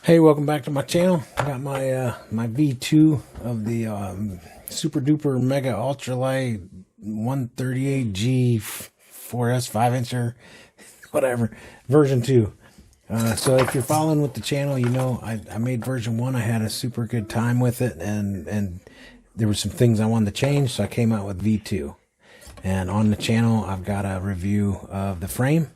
Hey, welcome back to my channel. I got my my V2 of the super duper mega ultralight 138G 4S 5-incher, whatever, version 2. So if you're following with the channel, you know I made version 1. I had a super good time with it, and there were some things I wanted to change, so I came out with V2. And on the channel, I've got a review of the frame,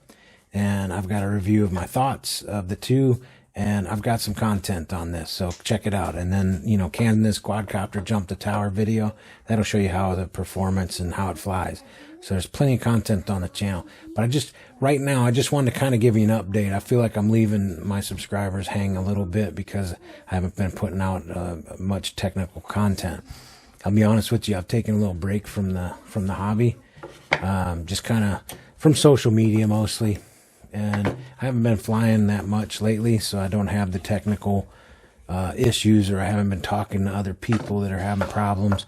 and I've got a review of my thoughts of the two, and I've got some content on this, so check it out. And then, you know, can this quadcopter jump the tower video? That'll show you how the performance and how it flies. So there's plenty of content on the channel. But right now, I just wanted to kind of give you an update. I feel like I'm leaving my subscribers hang a little bit because I haven't been putting out much technical content. I'll be honest with you, I've taken a little break from the hobby, just kind of from social media mostly. And I haven't been flying that much lately, so I don't have the technical issues, or I haven't been talking to other people that are having problems.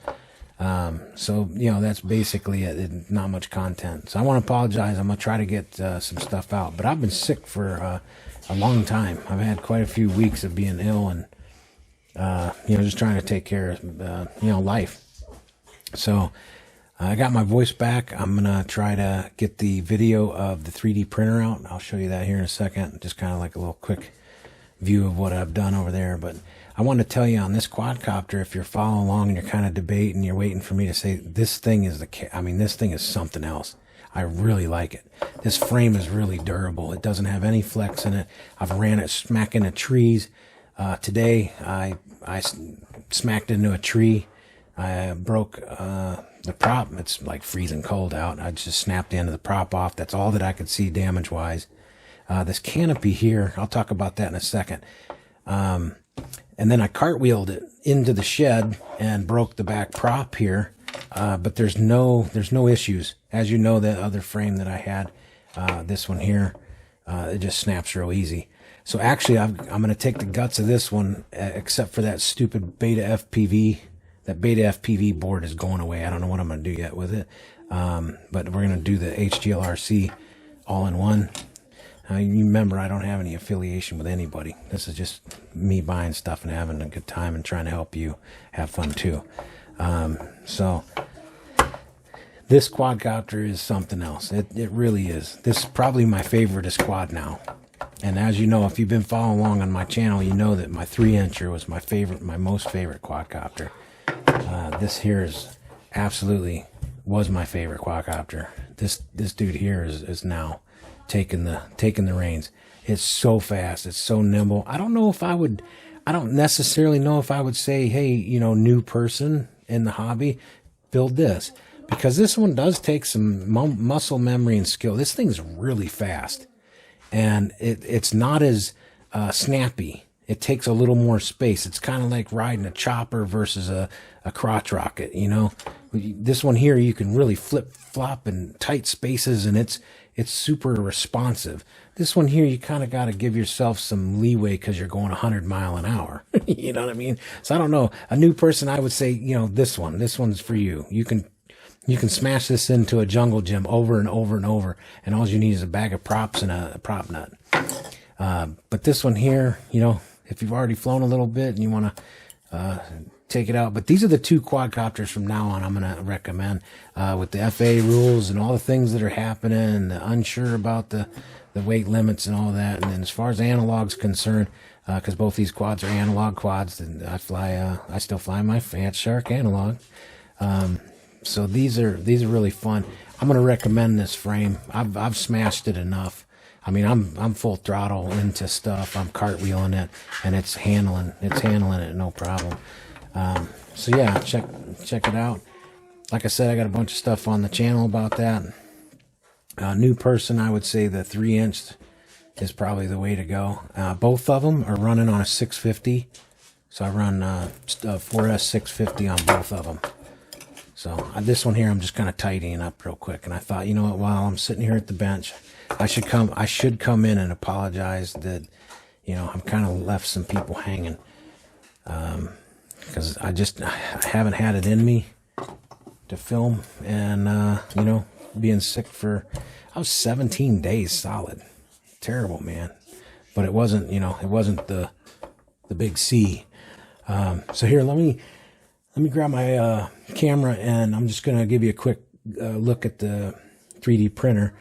So, you know, that's basically it. Not much content. So I want to apologize. I'm going to try to get some stuff out. But I've been sick for a long time. I've had quite a few weeks of being ill and, you know, just trying to take care of, you know, life. So I got my voice back. I'm going to try to get the video of the 3D printer out. I'll show you that here in a second. Just kind of like a little quick view of what I've done over there. But I want to tell you on this quadcopter, if you're following along and you're kind of debating, you're waiting for me to say, this thing is this thing is something else. I really like it. This frame is really durable. It doesn't have any flex in it. I've ran it smack into trees. Today, I smacked into a tree. I broke the prop. It's like freezing cold out. I just snapped the end of the prop off. That's all that I could see damage-wise. This canopy here, I'll talk about that in a second. And then I cartwheeled it into the shed and broke the back prop here. But there's no issues. As you know, that other frame that I had, this one here, it just snaps real easy. So actually, I'm going to take the guts of this one, except for that stupid beta FPV. That beta FPV board is going away. I don't know what I'm going to do yet with it. But we're going to do the HGLRC all-in-one. You remember, I don't have any affiliation with anybody. This is just me buying stuff and having a good time and trying to help you have fun too. So this quadcopter is something else. It really is. This is probably my favorite quad now. And as you know, if you've been following along on my channel, you know that my 3-incher was my most favorite quadcopter. This here was my favorite quadcopter. This dude here is now taking the reins. It's so fast. It's so nimble. I don't necessarily know if I would say, hey, you know, new person in the hobby, build this, because this one does take some muscle memory and skill. This thing's really fast, and it's not as snappy. It takes a little more space. It's kind of like riding a chopper versus a crotch rocket, you know. This one here, you can really flip-flop in tight spaces, and it's super responsive. This one here, you kind of got to give yourself some leeway because you're going 100 miles an hour. You know what I mean? So I don't know. A new person, I would say, you know, this one's for you. You can smash this into a jungle gym over and over and over, and all you need is a bag of props and a prop nut. But this one here, you know, if you've already flown a little bit and you want to take it out. But these are the two quadcopters from now on I'm going to recommend, with the FAA rules and all the things that are happening, and the unsure about the weight limits and all that. And then as far as analog's concerned, because both these quads are analog quads, and I still fly my Fat Shark analog. So these are really fun. I'm going to recommend this frame. I've smashed it enough. I mean, I'm full throttle into stuff. I'm cartwheeling it, and it's handling it no problem. So yeah, check it out. Like I said, I got a bunch of stuff on the channel about that. New person, I would say the 3-inch is probably the way to go. Both of them are running on a 650, so I run 4S 650 on both of them. So this one here, I'm just kind of tidying up real quick, and I thought, you know what, while I'm sitting here at the bench, I should come in and apologize that, you know, I've kind of left some people hanging, because I haven't had it in me to film, and you know, being sick I was 17 days solid. Terrible, man. But it wasn't, you know, it wasn't the the big C. So here, let me grab my camera, and I'm just going to give you a quick look at the 3D printer.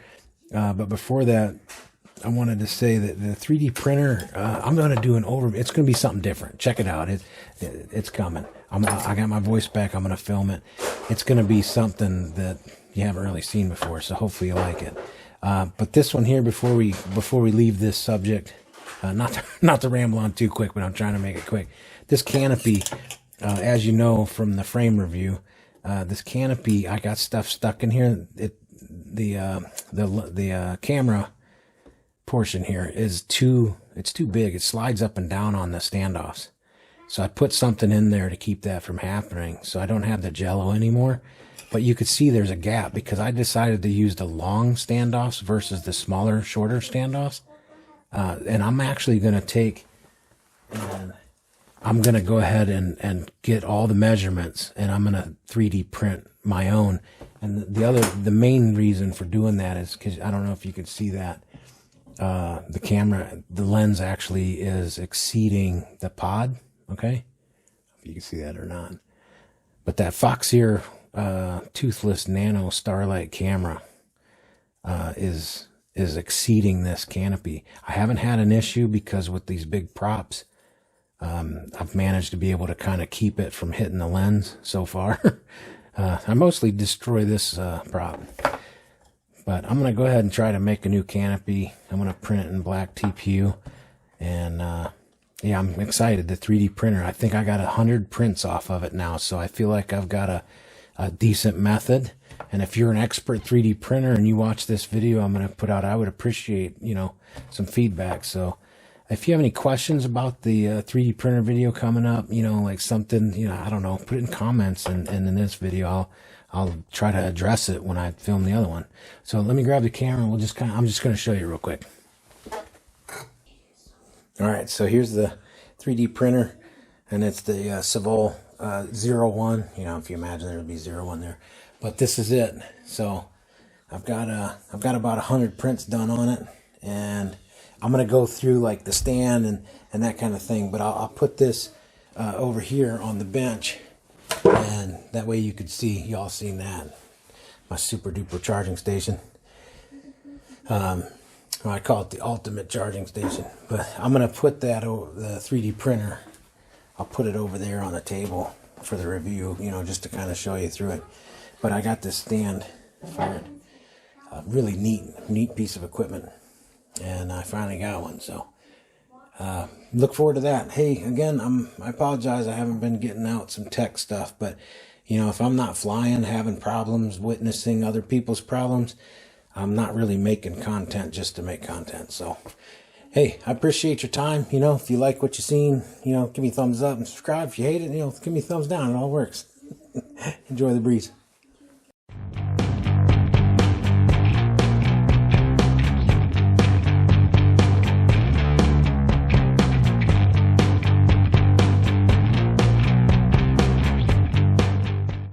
But before that, I wanted to say that the 3D printer, I'm going to do an overview. It's going to be something different. Check it out. It's coming. I got my voice back. I'm going to film it. It's going to be something that you haven't really seen before, so hopefully you like it. But this one here, before we leave this subject, not to ramble on too quick, but I'm trying to make it quick. This canopy, as you know from the frame review, this canopy, I got stuff stuck in here. The camera portion here is too big. It slides up and down on the standoffs. So I put something in there to keep that from happening. So I don't have the jello anymore. But you could see there's a gap because I decided to use the long standoffs versus the smaller, shorter standoffs. And I'm actually going to take, and I'm going to go ahead and get all the measurements, and I'm going to 3D print my own. And the main reason for doing that is because I don't know if you could see that. The lens actually is exceeding the pod. Okay. If you can see that or not. But that Foxeer, toothless nano starlight camera, is exceeding this canopy. I haven't had an issue because with these big props, I've managed to be able to kind of keep it from hitting the lens so far. I mostly destroy this prop. But I'm going to go ahead and try to make a new canopy. I'm going to print it in black TPU. And yeah, I'm excited. The 3D printer, I think I got 100 prints off of it now. So I feel like I've got a decent method. And if you're an expert 3D printer and you watch this video I'm going to put out, I would appreciate, some feedback. So if you have any questions about the 3D printer video coming up, like something, I don't know, put it in comments, and in this video I'll try to address it when I film the other one. So let me grab the camera and I'm just going to show you real quick. All right, so here's the 3D printer, and it's the Sovol 01. If you imagine there would be 01 there, but this is it. So I've got about 100 prints done on it, and I'm gonna go through like the stand and that kind of thing. But I'll put this over here on the bench, and that way you could see, y'all seen that, my super duper charging station. I call it the ultimate charging station. But I'm gonna put that over the 3D printer. I'll put it over there on the table for the review, just to kind of show you through it. But I got this stand for it. Really neat piece of equipment, and I finally got one. So look forward to that. Hey, again, I apologize. I haven't been getting out some tech stuff, but if I'm not flying, having problems, witnessing other people's problems, I'm not really making content just to make content. So, hey, I appreciate your time. If you like what you've seen, give me a thumbs up and subscribe. If you hate it, give me a thumbs down. It all works. Enjoy the breeze.